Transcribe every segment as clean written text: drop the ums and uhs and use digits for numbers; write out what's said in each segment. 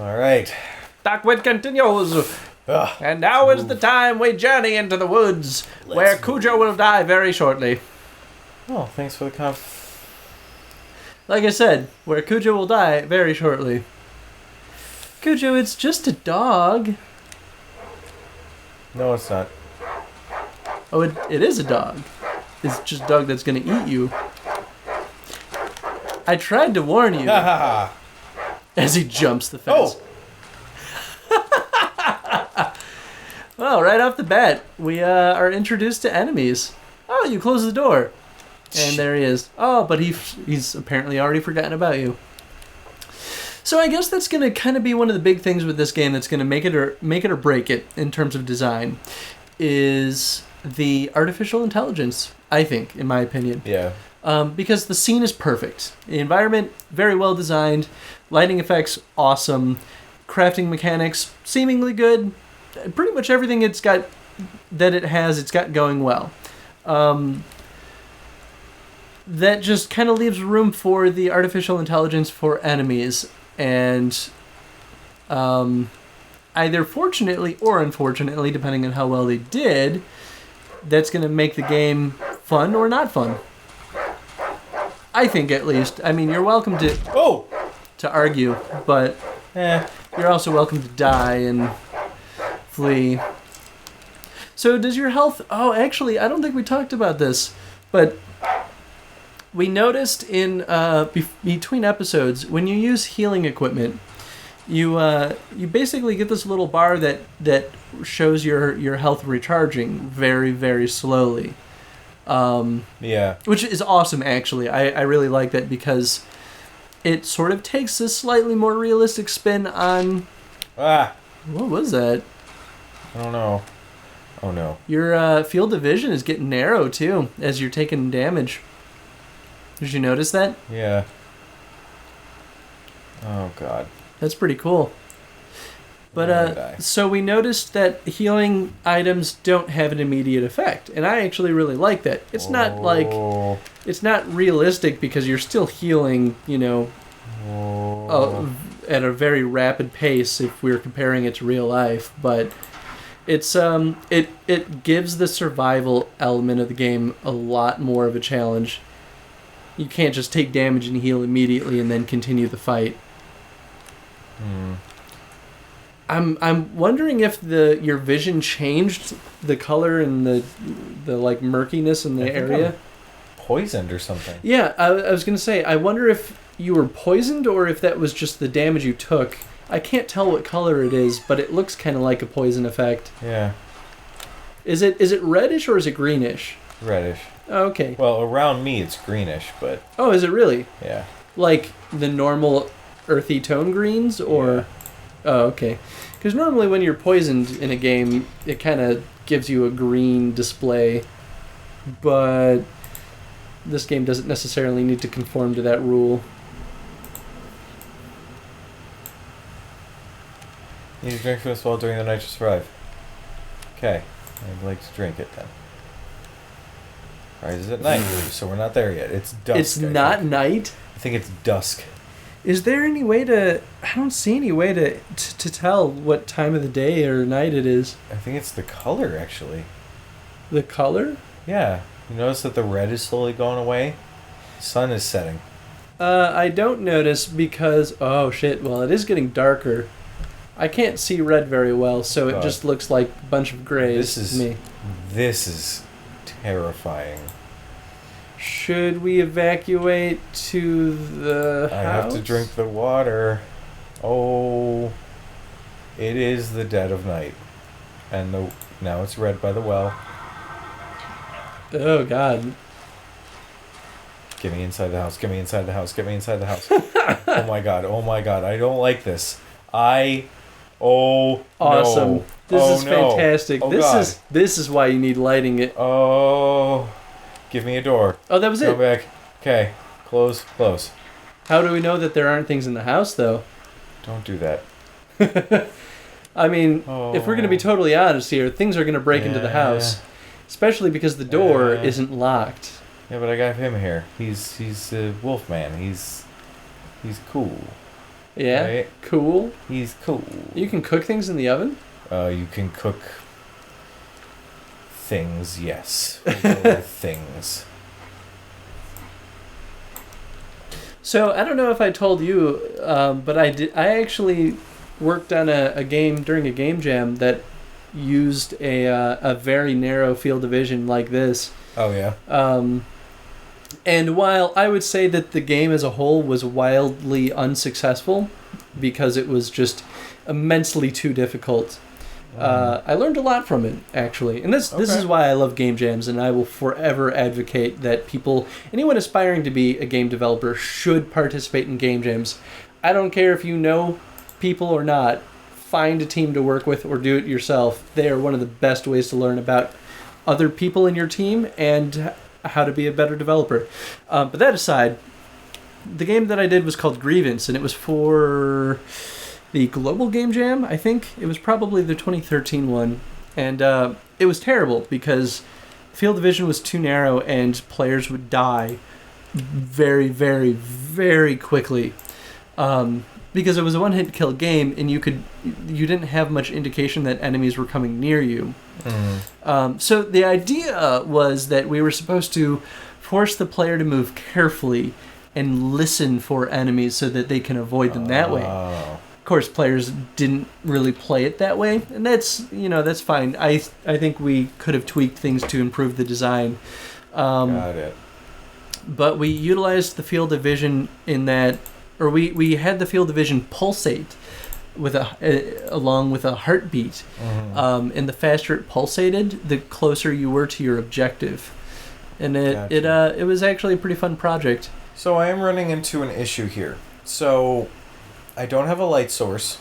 All right. Darkwood continues. Ugh. And now is the time we journey into the woods, where Kujo will die very shortly. Oh, thanks for the Like I said, where Kujo will die very shortly. Kujo, it's just a dog. No, it's not. Oh, it is a dog. It's just a dog that's going to eat you. I tried to warn you. As he jumps the fence. Oh! Well, right off the bat, we are introduced to enemies. Oh, you close the door. And there he is. Oh, but he's apparently already forgotten about you. So I guess that's going to kind of be one of the big things with this game that's going to make it or break it in terms of design is the artificial intelligence, I think, in my opinion. Yeah. Because the scene is perfect. The environment, very well designed. Lighting effects, awesome. Crafting mechanics, seemingly good. Pretty much everything it's got going well. That just kind of leaves room for the artificial intelligence for enemies. And either fortunately or unfortunately, depending on how well they did, that's going to make the game fun or not fun. I think, at least. I mean, you're welcome to argue, but you're also welcome to die and flee. So does your health... Oh, actually, I don't think we talked about this, but we noticed in between episodes, when you use healing equipment, you basically get this little bar that shows your health recharging very, very slowly. Yeah. Which is awesome, actually. I really like that because it sort of takes a slightly more realistic spin on... Ah! What was that? I don't know. Oh, no. Your field of vision is getting narrow, too, as you're taking damage. Did you notice that? Yeah. Oh, God. That's pretty cool. But, so we noticed that healing items don't have an immediate effect, and I actually really like that. It's not like... It's not realistic because you're still healing, at a very rapid pace if we're comparing it to real life, but it's it gives the survival element of the game a lot more of a challenge. You can't just take damage and heal immediately and then continue the fight. I'm wondering if your vision changed the color and the like murkiness in the area. Poisoned or something. Yeah, I was gonna say, I wonder if you were poisoned or if that was just the damage you took. I can't tell what color it is, but it looks kind of like a poison effect. Yeah. Is it reddish or is it greenish? Reddish. Oh, okay. Well, around me it's greenish, but... Oh, is it really? Yeah. Like the normal earthy tone greens, or... Yeah. Oh, okay. Because normally when you're poisoned in a game, it kind of gives you a green display, but this game doesn't necessarily need to conform to that rule. You need to drink from this well during the night to survive. Okay. I'd like to drink it then. Rises at night, so we're not there yet. It's dusk. It's not night? I think it's dusk. Is there any way to... I don't see any way to tell what time of the day or night it is. I think it's the color, actually. The color? Yeah. You notice that the red is slowly going away? Sun is setting. I don't notice because... Oh, shit. Well, it is getting darker. I can't see red very well, so it just looks like a bunch of grays to me. This is terrifying. Should we evacuate to the house? I have to drink the water. Oh, it is the dead of night. And now it's red by the well. Oh, God. Get me inside the house. Get me inside the house. Get me inside the house. Oh, my God. Oh, my God. I don't like this. Oh, awesome. No. This is fantastic. Oh, God. This is why you need lighting it. Oh, give me a door. Oh, that was Go it. back. Okay. Close. How do we know that there aren't things in the house, though? Don't do that. I mean, if we're going to be totally honest here, things are going to break into the house. Especially because the door isn't locked. Yeah, but I got him here. He's a wolf man. He's cool. Yeah. Right? Cool. He's cool. You can cook things in the oven? You can cook things, yes. We'll go with things. So I don't know if I told you, but I did. I actually worked on a game during a game jam that used a very narrow field of vision like this. Oh, yeah? And while I would say that the game as a whole was wildly unsuccessful because it was just immensely too difficult, I learned a lot from it, actually. And this is why I love game jams, and I will forever advocate that anyone aspiring to be a game developer should participate in game jams. I don't care if you know people or not. Find a team to work with or do it yourself. They are one of the best ways to learn about other people in your team and how to be a better developer. But that aside, the game that I did was called Grievance, and it was for the Global Game Jam, I think. It was probably the 2013 one. And it was terrible because field of vision was too narrow and players would die very, very, very quickly. Because it was a one-hit kill game, and you didn't have much indication that enemies were coming near you. So the idea was that we were supposed to force the player to move carefully and listen for enemies so that they can avoid them that way. Of course, players didn't really play it that way, and that's fine. I think we could have tweaked things to improve the design. Got it. But we utilized the field of vision in that, or we had the field of vision pulsate along with a heartbeat. And the faster it pulsated, the closer you were to your objective. And it was actually a pretty fun project. So I am running into an issue here. So I don't have a light source.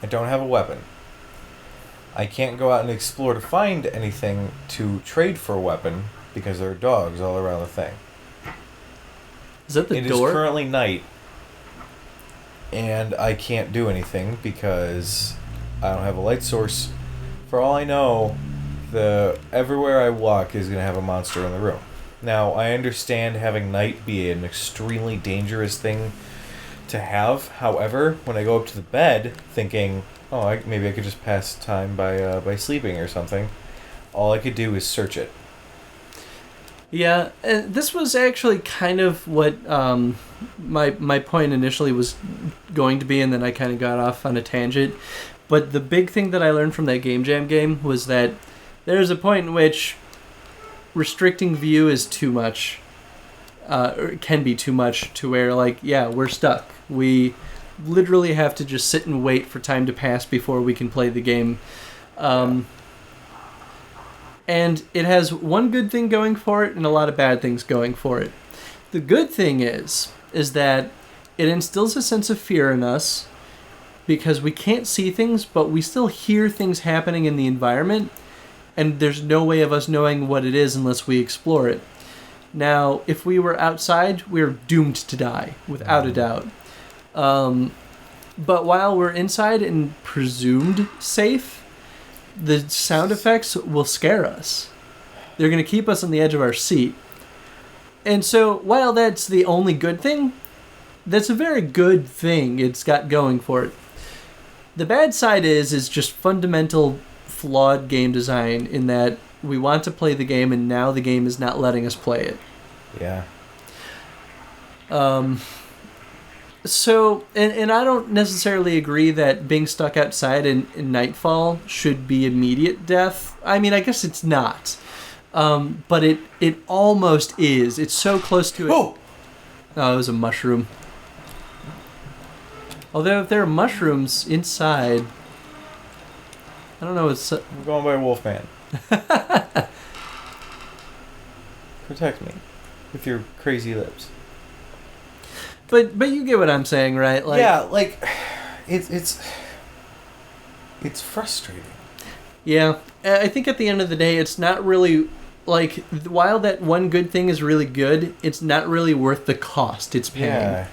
I don't have a weapon. I can't go out and explore to find anything to trade for a weapon because there are dogs all around the thing. Is that the door? It is currently night, and I can't do anything because I don't have a light source. For all I know, everywhere I walk is going to have a monster in the room. Now, I understand having night be an extremely dangerous thing to have. However, when I go up to the bed thinking, maybe I could just pass time by sleeping or something, all I could do is search it. Yeah, this was actually kind of what my point initially was going to be, and then I kind of got off on a tangent. But the big thing that I learned from that Game Jam game was that there's a point in which restricting view is too much, or it can be too much, to where, we're stuck. We literally have to just sit and wait for time to pass before we can play the game. And it has one good thing going for it and a lot of bad things going for it. The good thing is that it instills a sense of fear in us because we can't see things, but we still hear things happening in the environment, and there's no way of us knowing what it is unless we explore it. Now, if we were outside, we're doomed to die, without a doubt. But while we're inside and presumed safe, the sound effects will scare us. They're going to keep us on the edge of our seat. And so, while that's the only good thing, that's a very good thing it's got going for it. The bad side is just fundamental flawed game design in that we want to play the game and now the game is not letting us play it. Yeah. So, and I don't necessarily agree that being stuck outside in Nightfall should be immediate death. I mean, I guess it's not. But it almost is. It's so close to it. Oh, it was a mushroom. Although if there are mushrooms inside, I don't know. I'm going by Wolfman. Protect me with your crazy lips. But you get what I'm saying, right? It's frustrating. Yeah, I think at the end of the day, it's not really while that one good thing is really good, it's not really worth the cost it's paying. Yeah,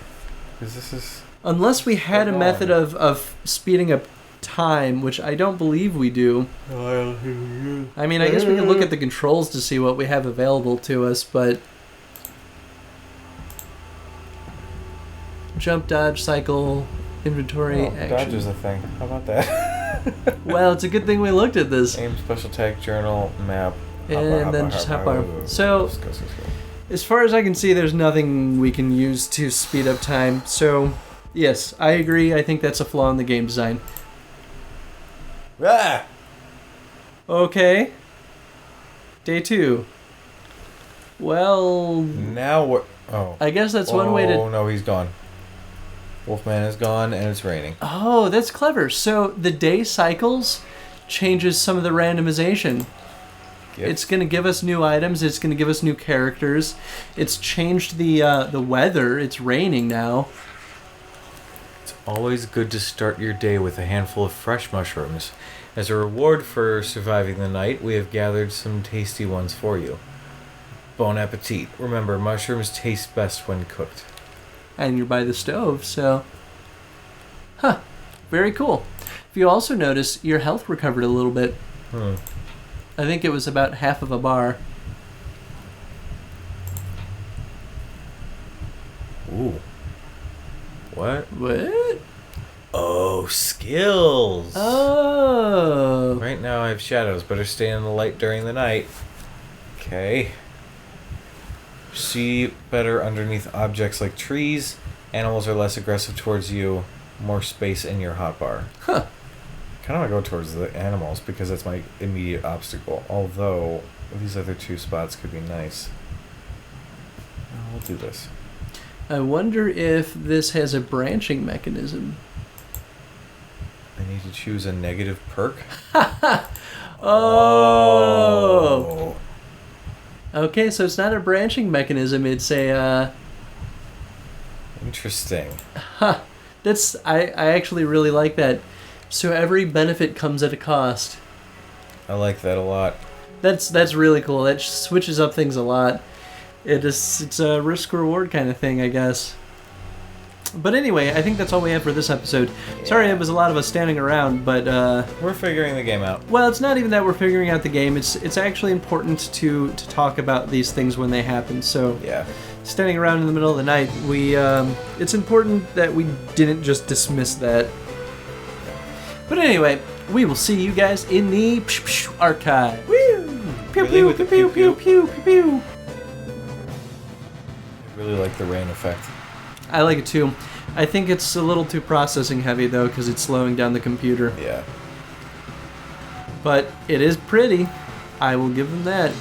because this is unless we had a method of speeding up time, which I don't believe we do. I mean, I guess we can look at the controls to see what we have available to us, but jump, dodge, cycle, Inventory Dodge action. is a thing. How about that? Well, it's a good thing we looked at this. Aim, special tag, journal, map. And then just hotbar. So, as far as I can see, there's nothing we can use to speed up time. So, yes, I agree. I think that's a flaw in the game design. Ah! Okay. Day 2. Well... Now what? Oh. I guess that's one way to... Oh, no, he's gone. Wolfman is gone, and it's raining. Oh, that's clever. So, the day cycles changes some of the randomization. Yep. It's going to give us new items. It's going to give us new characters. It's changed the weather. It's raining now. It's always good to start your day with a handful of fresh mushrooms. As a reward for surviving the night, we have gathered some tasty ones for you. Bon appetit. Remember, mushrooms taste best when cooked. And you're by the stove, so... Huh. Very cool. If you also notice, your health recovered a little bit. I think it was about half of a bar. Ooh. What? What? Oh, skills! Oh! Right now I have shadows. Better stay in the light during the night. Okay. See better underneath objects like trees. Animals are less aggressive towards you. More space in your hotbar. Huh. Kind of want to go towards the animals because that's my immediate obstacle. Although, these other two spots could be nice. We'll do this. I wonder if this has a branching mechanism. I need to choose a negative perk. Oh! Okay, so it's not a branching mechanism, it's a, Interesting. Huh. That's... I actually really like that. So every benefit comes at a cost. I like that a lot. That's really cool. That switches up things a lot. It's a risk-reward kind of thing, I guess. But anyway, I think that's all we have for this episode. Yeah. Sorry it was a lot of us standing around, but... We're figuring the game out. Well, it's not even that we're figuring out the game. It's actually important to talk about these things when they happen. So Yeah. standing around in the middle of the night, we it's important that we didn't just dismiss that. But anyway, we will see you guys in the archive. Woo! Pew Really pew with the pew pew pew pew pew pew. I really like the rain effect. I like it too. I think it's a little too processing heavy though, because it's slowing down the computer. Yeah. But it is pretty. I will give them that.